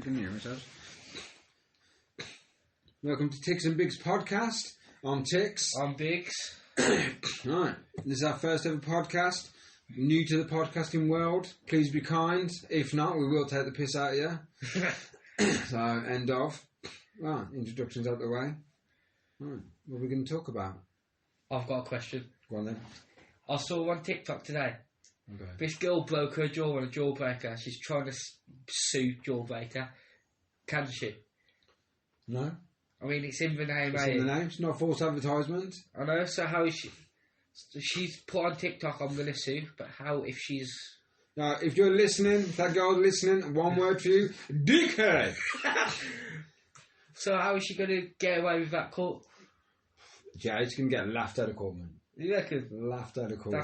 Can hear ourselves. Welcome to Tics and Bigs podcast. I'm Tics. I'm Bigs. Right, this is our first ever podcast. New to the podcasting world. Please be kind. If not, we will take the piss out of you. So, end of. Right, introductions out the way. Right, what are we going to talk about? I've got a question. Go on then. I saw on TikTok today. Okay. This girl broke her jaw on a jawbreaker. She's trying to sue jawbreaker. Can she? No. I mean, it's in the name. It's in the name. It's not false advertisement. I know. So how is she? She's put on TikTok, I'm going to sue. But how if she's... Now, if you're listening, if that girl's listening, one word for you, dickhead. So how is she going to get away with that court? Jade's going to get laughed out of court, man. You reckon? Laughed out of court.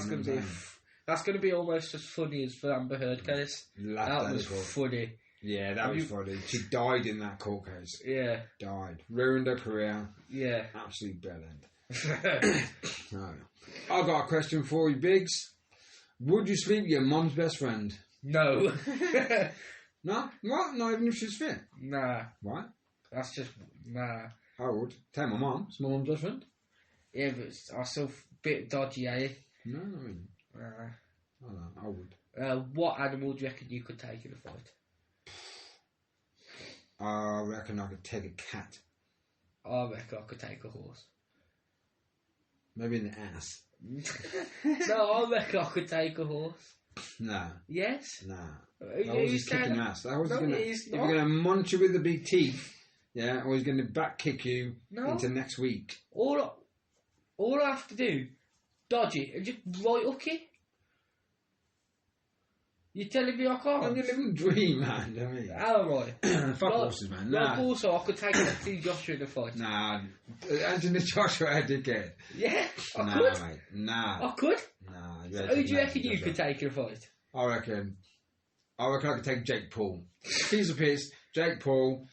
That's going to be almost as funny as the Amber Heard case. Laughed That out was of court. funny. Yeah, that was funny. She died in that court case. Yeah. Died. Ruined her career. Yeah. Absolute bellend. No. I've got a question for you, Biggs. Would you sleep with your mum's best friend? No. No? What? Not even if she's fit? Nah. Why? That's just... Nah. I would. Tell my mum. It's my mum's best friend. Yeah, but I still a bit dodgy, eh? No, I mean... I don't know. I would. What animal do you reckon you could take in a fight? I reckon I could take a cat. I reckon I could take a horse. Maybe in the ass. No, I reckon I could take a horse. Nah. Yes? Nah. Are That was just kicking that? ass. That was No, gonna, it is if you're not. going to munch you with the big teeth, yeah, or he's going to back kick you No. into next week. All I have to do, dodge it, and just right hook it. You're telling me I can't? I'm your living dream, man. I mean, How am I? fuck horses, man. Like Nah. also, I could take Anthony Joshua in a fight. Nah. Anthony Joshua, I did get. Yeah, I Nah, could. mate. Nah. I could. Nah. Who do you reckon you could take in a fight? I reckon I could take Jake Paul. Piece of piss. Jake Paul.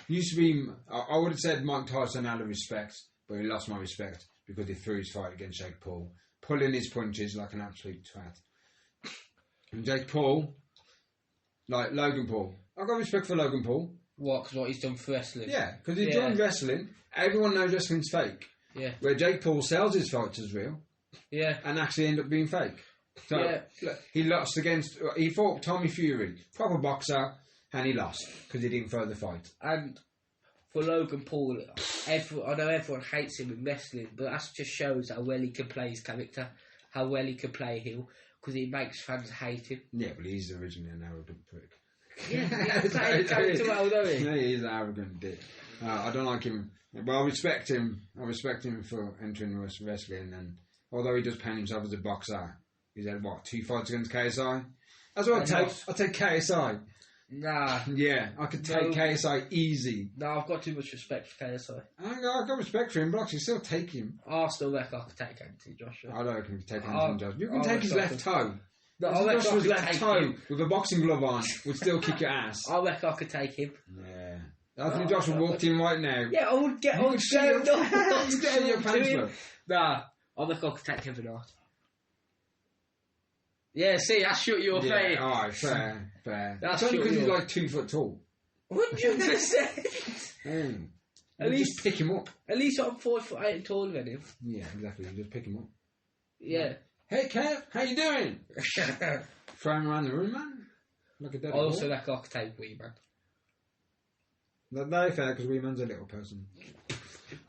Used to be, I would have said Mike Tyson out of respect, but he lost my respect because he threw his fight against Jake Paul, pulling his punches like an absolute twat. And Jake Paul, like Logan Paul. I've got respect for Logan Paul. What? Because what he's done for wrestling? Yeah, because he joined wrestling. Everyone knows wrestling's fake. Yeah. Where Jake Paul sells his fights as real. Yeah. And actually end up being fake. So look, he fought Tommy Fury, proper boxer, and he lost because he didn't throw the fight. And for Logan Paul, I know everyone hates him in wrestling, but that just shows how well he can play his character, how well he can play heel, because he makes fans hate him. Yeah, but he's originally an arrogant prick. Yeah, he plays his character well, doesn't he? Yeah, he's an arrogant dick. I don't like him. But I respect him. I respect him for entering wrestling, and although he does paint himself as a boxer, he's had, 2 fights against KSI? That's what I'll take KSI. Nah. Yeah, I could take KSI easy. No, I've got too much respect for KSI. I've got respect for him, but I can still take him. I still reckon I could take Anthony Joshua. I don't reckon you can take Anthony Joshua. You can I take his reckon left toe. No, I reckon I Joshua's could left take toe him. with a boxing glove on would still kick your ass. I reckon I could take him. Yeah. Anthony Joshua walked in right now. Yeah, I would get on show your You get your pants up. Nah, I reckon I could take Kevin Hart. Yeah, see, I shut your face. Alright, fair. That's only because shut he's your- like 2 foot tall. 100%. At least pick him up. At least I'm 4'8" and taller than him. Yeah, exactly. You just pick him up. Yeah. Hey, Kev, how you doing? Throw him around the room, man. Like a dead I also reckon I could take Wee Man. That's very fair because Wee Man's a little person.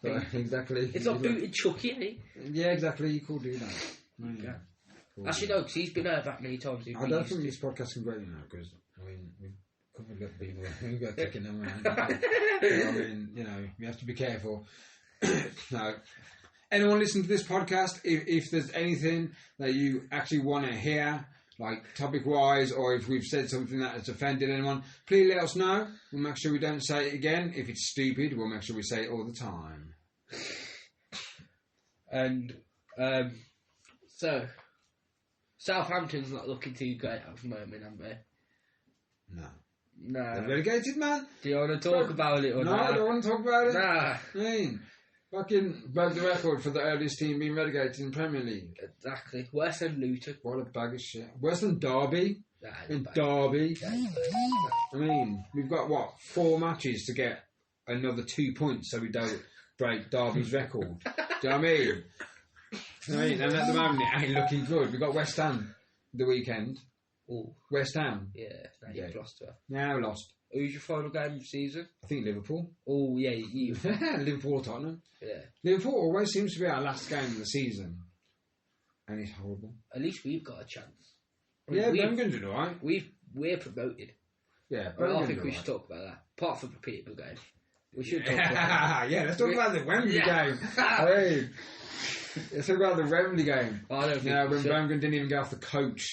So, exactly. It's like booted Chucky, isn't he? Yeah, exactly. You could do that. Yeah. Cool. Actually, no, because he's been hurt that many times. I don't think this podcast can great now because we've covered up people. We've got taking them around. So, we have to be careful. No. Anyone listen to this podcast? If there's anything that you actually want to hear, like topic-wise, or if we've said something that has offended anyone, please let us know. We'll make sure we don't say it again. If it's stupid, we'll make sure we say it all the time. And so Southampton's not looking too great at the moment, have they? No. Nah. They're relegated, man. Do you want to talk about it or no? not? I don't want to talk about it. Nah. I mean, fucking broke the record for the earliest team being relegated in Premier League. Exactly. Worse than Luton. What a bag of shit. Worse than Derby. and Derby. I mean, we've got, 4 matches to get another 2 points so we don't break Derby's record. Do you know what I mean? And at the moment, it ain't looking good. We've got West Ham the weekend. Ooh. West Ham. Yeah, you've lost to her. Now lost. Who's your final game of the season? I think Liverpool. Oh, yeah, you. Liverpool or Tottenham. Yeah. Liverpool always seems to be our last game of the season. And it's horrible. At least we've got a chance. Birmingham's doing alright. We're promoted. Yeah, but I think we should talk about that. Apart from the Peterborough game. We should talk about that. Yeah, let's talk about the Wembley game. Hey, let's talk about the Wembley game. I don't think when Birmingham didn't even get off the coach.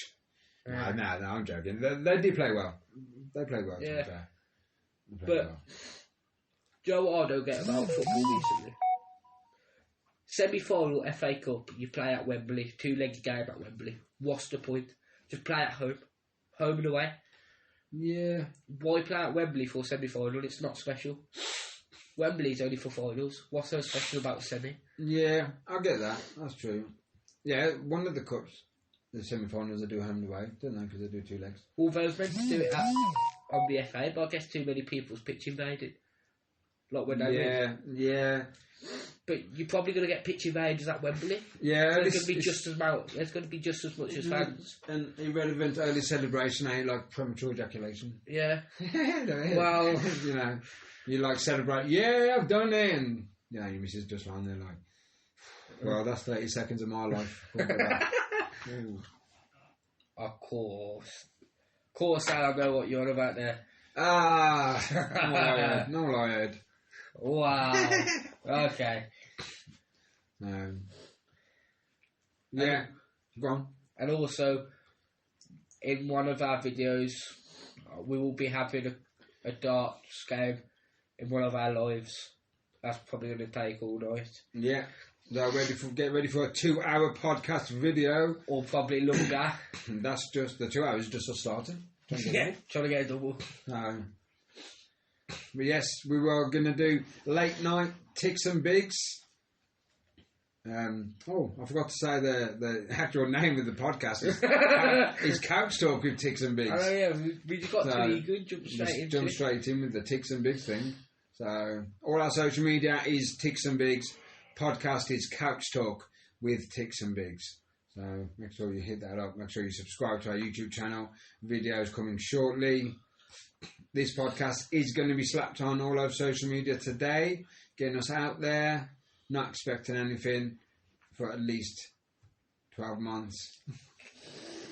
No, I'm joking. They did play well. They played well, to be fair. But, do you know what I don't get about football recently? Semi-final FA Cup, you play at Wembley, 2-legged game at Wembley. What's the point? Just play at home. Home and away. Yeah. Why play at Wembley for semi-final? It's not special. Wembley's only for finals. What's so special about the semi? Yeah, I get that. That's true. Yeah, one of the cups, the semi-finals, they do home and away, don't they? Because they do 2 legs. Although it's meant to do it on the FA, but I guess too many people's pitch invaded. Like when they win. Yeah. But you're probably going to get pitch invaders at Wembley. Yeah, there's going to be just as much as fans. And irrelevant early celebration ain't like premature ejaculation. Yeah. Well, you like celebrate. Yeah, I've done it, and your missus just lying there like, well, that's 30 seconds of my life. Of course, I know what you're on about there. No lied. Wow. Okay. Yeah. Go on. And also, in one of our videos, we will be having a darts game in one of our lives. That's probably going to take all night. Yeah. Get ready for a 2-hour podcast video. Or probably longer. That's just, the 2 hours just us starting. Trying to get a double. But yes, we were going to do late night Tics and Bigs. I forgot to say the actual name of the podcast is Couch Talk with Tics and Bigs. Oh yeah, we just got to be good, jump straight in with the Tics and Bigs thing. So all our social media is Tics and Bigs. Podcast is Couch Talk with Tics and Bigs. So make sure you hit that up. Make sure you subscribe to our YouTube channel. Videos coming shortly. This podcast is going to be slapped on all over social media today, getting us out there. Not expecting anything for at least 12 months.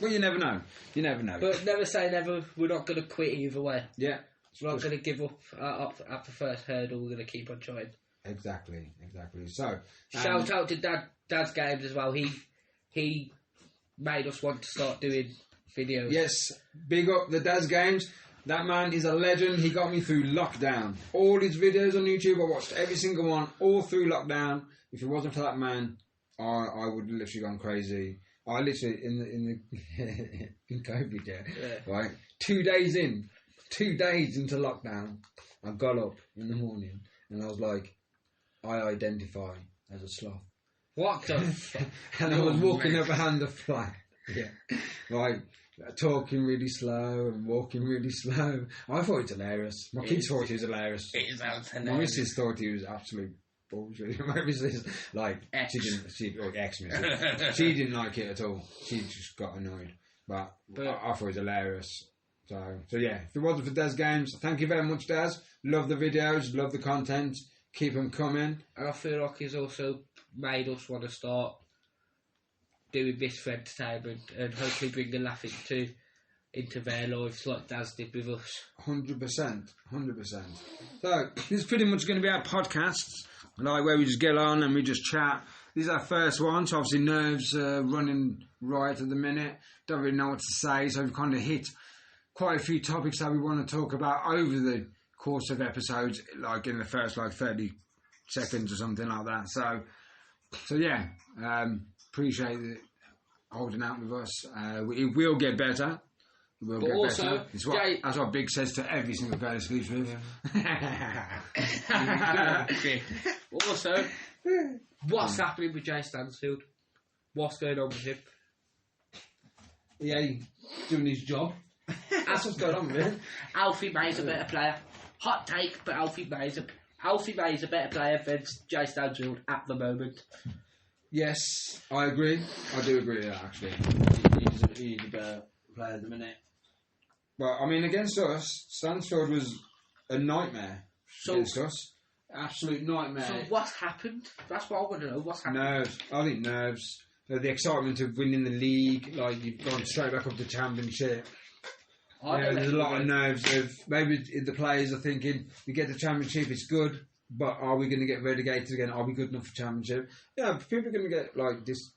Well, you never know. You never know. But never say never. We're not going to quit either way. Yeah. We're not going to give up at the first hurdle. We're going to keep on trying. Exactly. So, shout out to Dad's Games as well. He made us want to start doing videos. Yes, big up the Dad's Games. That man is a legend. He got me through lockdown. All his videos on YouTube, I watched every single one, all through lockdown. If it wasn't for that man, I would have literally gone crazy. I literally, in COVID, right? 2 days into lockdown, I got up in the morning and I was like, I identify as a sloth. What the fuck? And I was walking up behind the flat. Yeah. Like, talking really slow and walking really slow. I thought it was hilarious. My kids thought it was hilarious. It is hilarious. My missus thought he was absolute bullshit. My missus, like, she didn't like it at all. She just got annoyed. But I thought it was hilarious. So yeah, if it wasn't for Des Games, thank you very much, Des. Love the videos, love the content. Keep them coming. And I feel like he's also made us want to start doing this for entertainment and hopefully bring a laugh into their lives like Daz did with us. 100%. So, this is pretty much going to be our podcasts, like where we just get on and we just chat. This is our first one, so obviously nerves running right at the minute. Don't really know what to say, so we've kind of hit quite a few topics that we want to talk about over the course of episodes, like in the first 30 seconds or something like that. So yeah, appreciate it holding out with us. It will get better. It will get better. That's what Big says to every single guy that sleeps with. Also, what's happening with Jay Stansfield? What's going on with him? Yeah, doing his job. That's what's going on, man. Alfie May's a better player. Hot take, but Alfie May's a better player than Jay Stansfield at the moment. Yes, I agree. I do agree with that, actually. He's a better player at the minute. But, I mean, against us, Stansfield was a nightmare against us. Absolute nightmare. So what's happened? That's what I want to know. What's happened? Nerves. I think nerves. The excitement of winning the league, like you've gone straight back up to the championship. There's a lot of nerves of maybe the players are thinking, we get the championship, it's good, but are we going to get relegated again? Are we good enough for championship? Yeah, people are going to get like this,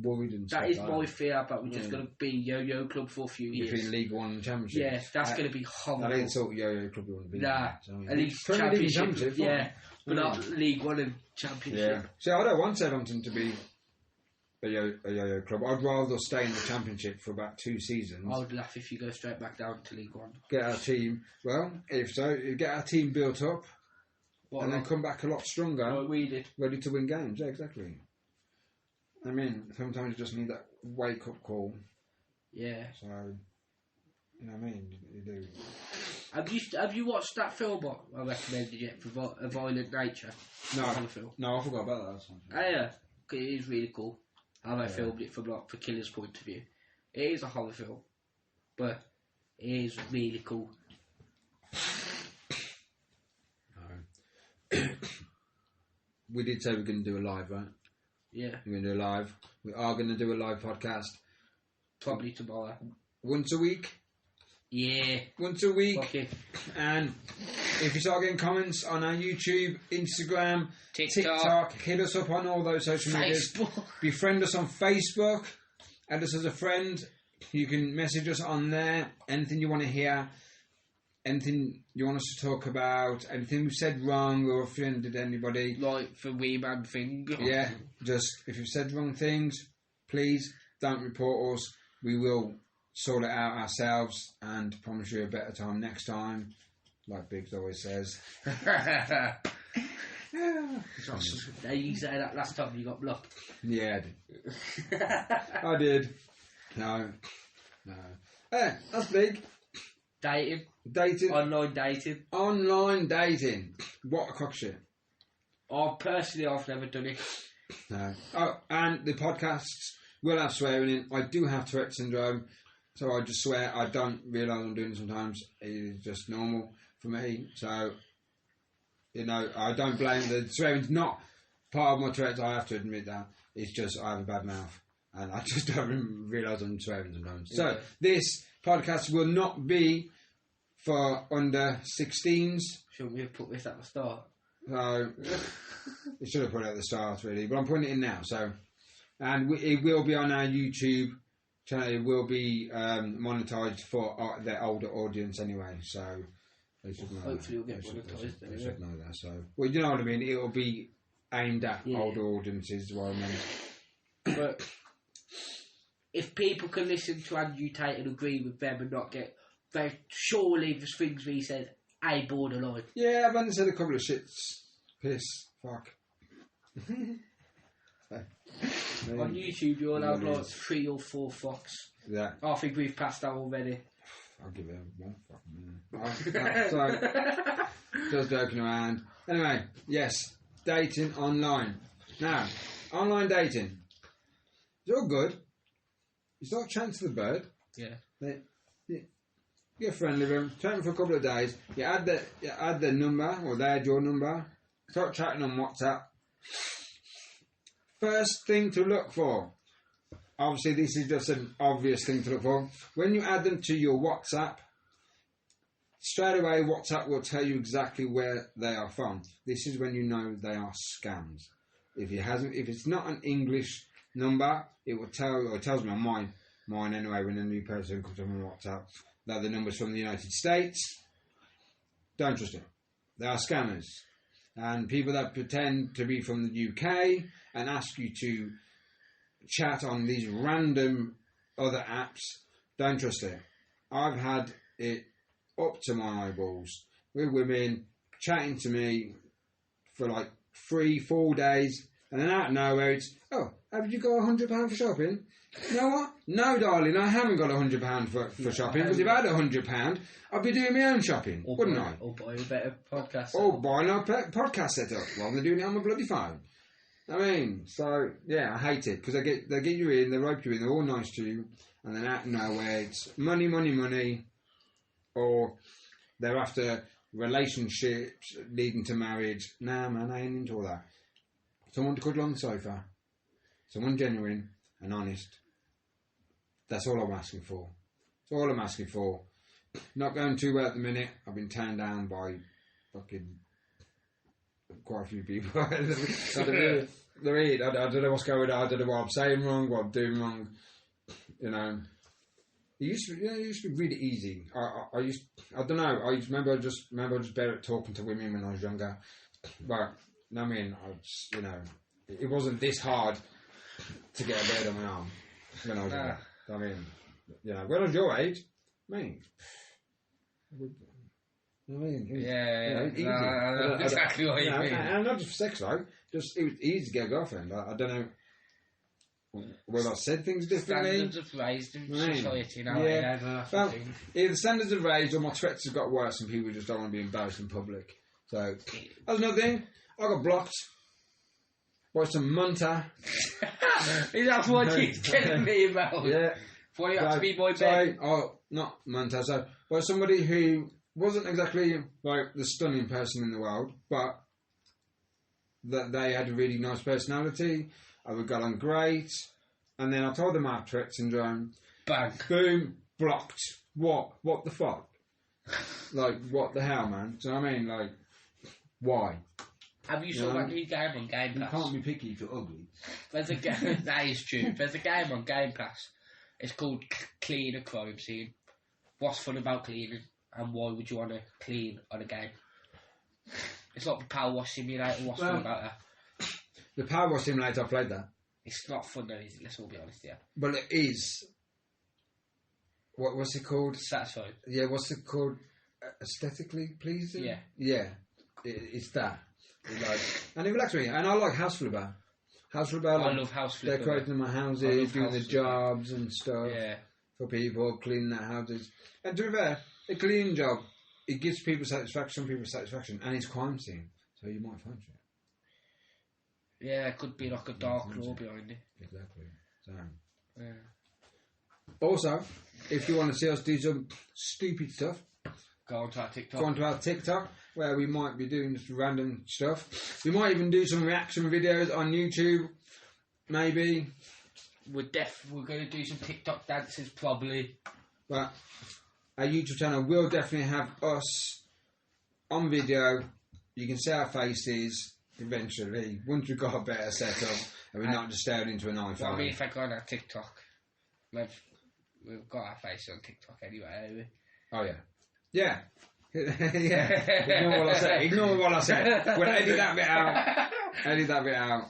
worried and stuff. That is my fear, but we're just going to be yo-yo club for a few years. Between League One and Championship. Yeah, that's going to be horrible. That ain't sort of yo-yo club you want to be. Nah, at least Championship. Yeah, but not League One and Championship. Yeah. So I don't want Southampton to be a yo-yo club. I'd rather stay in the Championship for about 2 seasons. I would laugh if you go straight back down to League One. Get our team, get our team built up, then come back a lot stronger. Like we did. Ready to win games. Yeah, exactly. I mean, sometimes you just need that wake-up call. Yeah. So, you know what I mean? You do. Have you watched that film I recommended yet for A Violent Nature? No, I forgot about that. Oh, yeah. It is really cool. How they filmed it from the killer's point of view. It is a horror film, but it is really cool. We did say we're going to do a live, right? Yeah. We're going to do a live. We are going to do a live podcast. Probably tomorrow. Once a week. Yeah. Once a week. Okay. And if you start getting comments on our YouTube, Instagram, TikTok, hit us up on all those social medias. Befriend us on Facebook. Add us as a friend. You can message us on there. Anything you want to hear. Anything you want us to talk about. Anything we've said wrong or offended anybody. Like the wee man thing. Yeah. Just, if you've said wrong things, please don't report us. We will sort it out ourselves and promise you a better time next time, like Biggs always says. You said that last time you got blocked. Yeah, I did. I did. No. Hey, that's big. Dating. Online dating. What a cock shit. I've never done it. No. Oh, and the podcasts will have swearing in. I do have Tourette syndrome. So I just swear. I don't realise I'm doing it sometimes. It's just normal for me. So, I don't blame the swearing's not part of my Tourette's. I have to admit that. It's just I have a bad mouth. And I just don't realise I'm swearing sometimes. Yeah. So, this podcast will not be for under 16s. Shouldn't we have put this at the start? So, it should have put it at the start, really. But I'm putting it in now. So, and it will be on our YouTube channel. It will be monetised for their older audience anyway, so they should know. Hopefully, we'll get monetised. They should know that. So, well, you know what I mean. It will be aimed at older audiences, is what I mean. But if people can listen to Andrew Tate and agree with them and not get, surely the things we said ain't borderline. Yeah, I've only said a couple of shits, piss, fuck. On YouTube, you all have like 3 or 4 fucks. Yeah. I think we've passed that already. I'll give it one fucking minute. So, just joking around. Anyway, yes, dating online. Now, online dating. It's all good. It's not a chance of the bird. Yeah. You're friendly with them. Chat them for a couple of days. You add their number, or they add your number. Start chatting on WhatsApp. First thing to look for. Obviously, this is just an obvious thing to look for. When you add them to your WhatsApp, straight away WhatsApp will tell you exactly where they are from. This is when you know they are scams. If it's not an English number, it will tell, or it tells me on mine anyway, when a new person comes up on WhatsApp, that the number's from the United States. Don't trust it. They are scammers. And people that pretend to be from the UK and ask you to chat on these random other apps, don't trust it. I've had it up to my eyeballs with women chatting to me for like 3-4 days, and then out of nowhere it's, oh, Have you got £100 for shopping? You know what? No, darling, I haven't got £100 for shopping, because if I had £100, I'd be doing my own shopping, wouldn't I? Or buy a better podcast setup. Or buy a podcast setup rather than doing it on my bloody phone. I mean, so, yeah, I hate it, because they get you in, they rope you in, they're all nice to you, and then out of nowhere, it's money, or they're after relationships leading to marriage. Nah, man, I ain't into all that. Someone to cuddle on the sofa, someone genuine and honest. That's all I'm asking for. That's all I'm asking for. Not going too well at the minute. I've been turned down by fucking quite a few people. I don't know what's going on. I don't know what I'm saying wrong, what I'm doing wrong. You know, it used to be really easy. I don't know. I remember just better at talking to women when I was younger. But I mean, it wasn't this hard to get a bird on my arm when I was younger. I mean, when I was your age, mate. Easy. I know exactly what you mean. And not just for sex, like, just it was easy to get a girlfriend. I don't know whether I said things differently. Standards have raised in society now. Well, either the standards have raised or my threats have got worse and people just don't want to be embarrassed in public. So, that's another thing. I got blocked by some munter. Is that what you're telling me about? Yeah. What you have to be boy Ben? Not munter. So, by somebody who wasn't exactly like the stunning person in the world, but that they had a really nice personality. We got on great, and then I told them I have Tourette syndrome. Bang. Boom. Blocked. What? What the fuck? Like, what the hell, man? Do you know what I mean? Like, why? Have you saw that new game on Game Pass? You can't be picky if you're ugly. There's a game, that is true. There's a game on Game Pass. It's called Clean a Crime Scene. What's fun about cleaning, and why would you want to clean on a game? It's like the Power Wash Simulator. What's fun about that? The Power Wash Simulator, I played that. It's not fun though, is it? Let's all be honest here. But it is. What's it called? Satisfying. Yeah, what's it called? Aesthetically pleasing? Yeah. Yeah, it's that. And it relaxes me. And I like House Flipper. House Flipper. I love House Flipper. Decorating my houses, doing the jobs and stuff. Yeah. For people, cleaning their houses. And to be fair, a clean job, it gives people satisfaction, and it's crime scene. So you might find it. Yeah, it could be like a dark law behind it. Exactly. So. Yeah. Also, if you want to see us do some stupid stuff, go onto our TikTok, where we might be doing just random stuff. We might even do some reaction videos on YouTube, maybe. We're going to do some TikTok dances, probably. But our YouTube channel will definitely have us on video. You can see our faces eventually, once we've got a better setup and we're not just staring into an iPhone. Well, I mean, if I go on our TikTok, we've got our face on TikTok anyway, haven't we? Oh, yeah. Yeah. Yeah. Ignore what I said. We'll edit that bit out.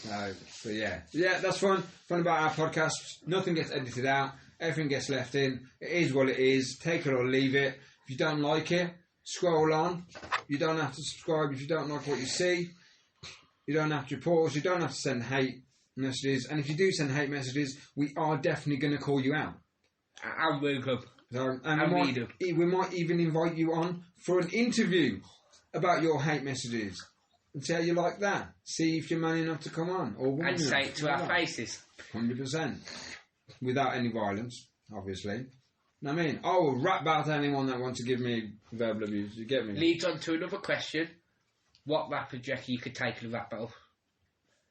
No, but yeah. Yeah, that's fun. Fun about our podcast. Nothing gets edited out. Everything gets left in. It is what it is. Take it or leave it. If you don't like it, scroll on. You don't have to subscribe if you don't like what you see. You don't have to pause. You don't have to send hate messages. And if you do send hate messages, we are definitely going to call you out. I'm welcome. So, we might even invite you on for an interview about your hate messages. And see how you like that. See if you're man enough to come on. And say it to our faces. 100%. Without any violence, obviously. I mean, I will rap about anyone that wants to give me verbal abuse. You get me? Leads on to another question. What rapper do you reckon you could take in a rap battle?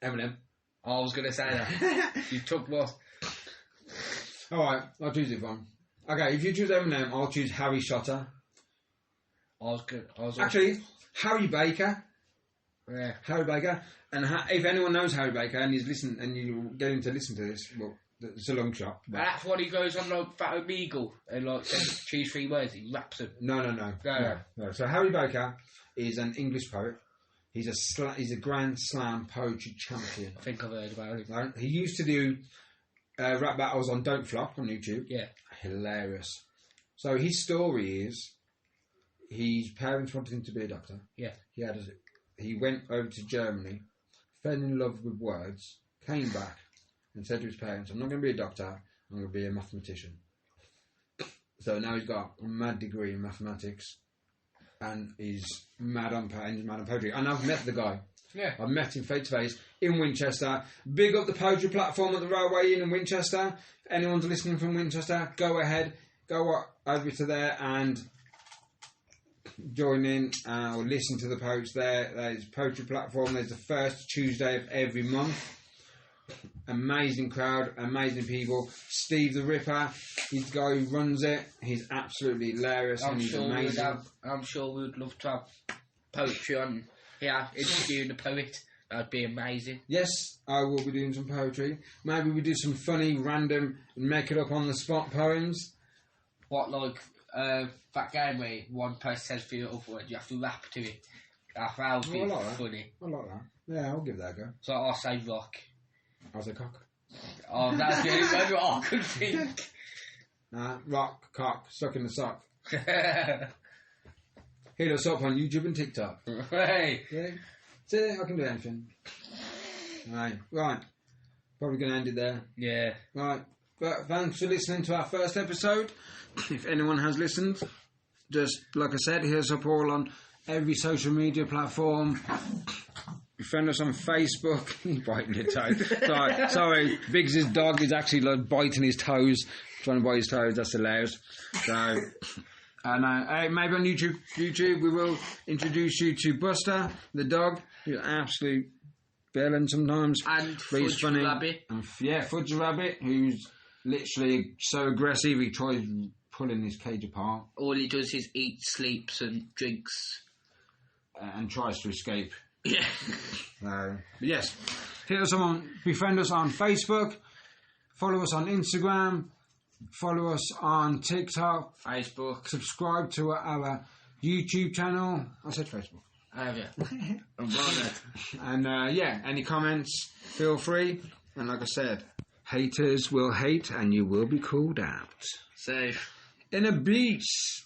Eminem. I was going to say that. You took more. Alright, I'll choose it one. Okay, if you choose Eminem, I'll choose Harry Shotter. Actually, Harry Baker. Yeah. Harry Baker. And if anyone knows Harry Baker and he's listening and you get him to listen to this, well, it's a long shot. But that's when he goes on like Fat Omegle and like says, choose 3 words. He raps them. No. So Harry Baker is an English poet. He's a Grand Slam poetry champion. I think I've heard about him. Right? He used to do rap battles on Don't Flop on YouTube. Yeah. Hilarious. So his story is, his parents wanted him to be a doctor. Yeah. He went over to Germany, fell in love with words, came back, and said to his parents, I'm not going to be a doctor, I'm going to be a mathematician. So now he's got a mad degree in mathematics, and he's mad on poetry. And I've met the guy. Yeah. I've met him face to face in Winchester. Big up the poetry platform at the Railway Inn in Winchester. If anyone's listening from Winchester, go ahead, go over to there and join in or listen to the poets there. There's a poetry platform. There's the first Tuesday of every month. Amazing crowd, amazing people. Steve the Ripper, he's the guy who runs it. He's absolutely hilarious and he's amazing. I'm sure we would love to have poetry on here, interviewing the poet. That'd be amazing. Yes, I will be doing some poetry. Maybe we do some funny, random, make it up on the spot poems. What, like that game where one person says the other word, you have to rap to it. That would be funny. I like that. Yeah, I'll give that a go. So I'll say rock. I'll say cock. Oh, that's the only word I could think. Rock, cock, stuck in the sock. Hit us up on YouTube and TikTok. Hey. Yeah. See, I can do anything. Right. Probably going to end it there. Yeah. Right. But thanks for listening to our first episode. If anyone has listened, just like I said, hit us up all on every social media platform. Friend us on Facebook. He's biting your toe. Sorry, Biggs' dog is actually like biting his toes, trying to bite his toes. That's hilarious. So, and maybe on YouTube we will introduce you to Buster, the dog. He's an absolute villain sometimes. And Fudge funny. Rabbit. And, Fudge Rabbit, who's literally so aggressive he tries pulling his cage apart. All he does is eat, sleeps and drinks. And tries to escape. Yeah. But yes, befriend us on Facebook, follow us on Instagram, follow us on TikTok, Facebook, subscribe to our YouTube channel. I said Facebook. Have you? I'm bothered. And any comments, feel free. And like I said, haters will hate and you will be called out. Safe. In a beach.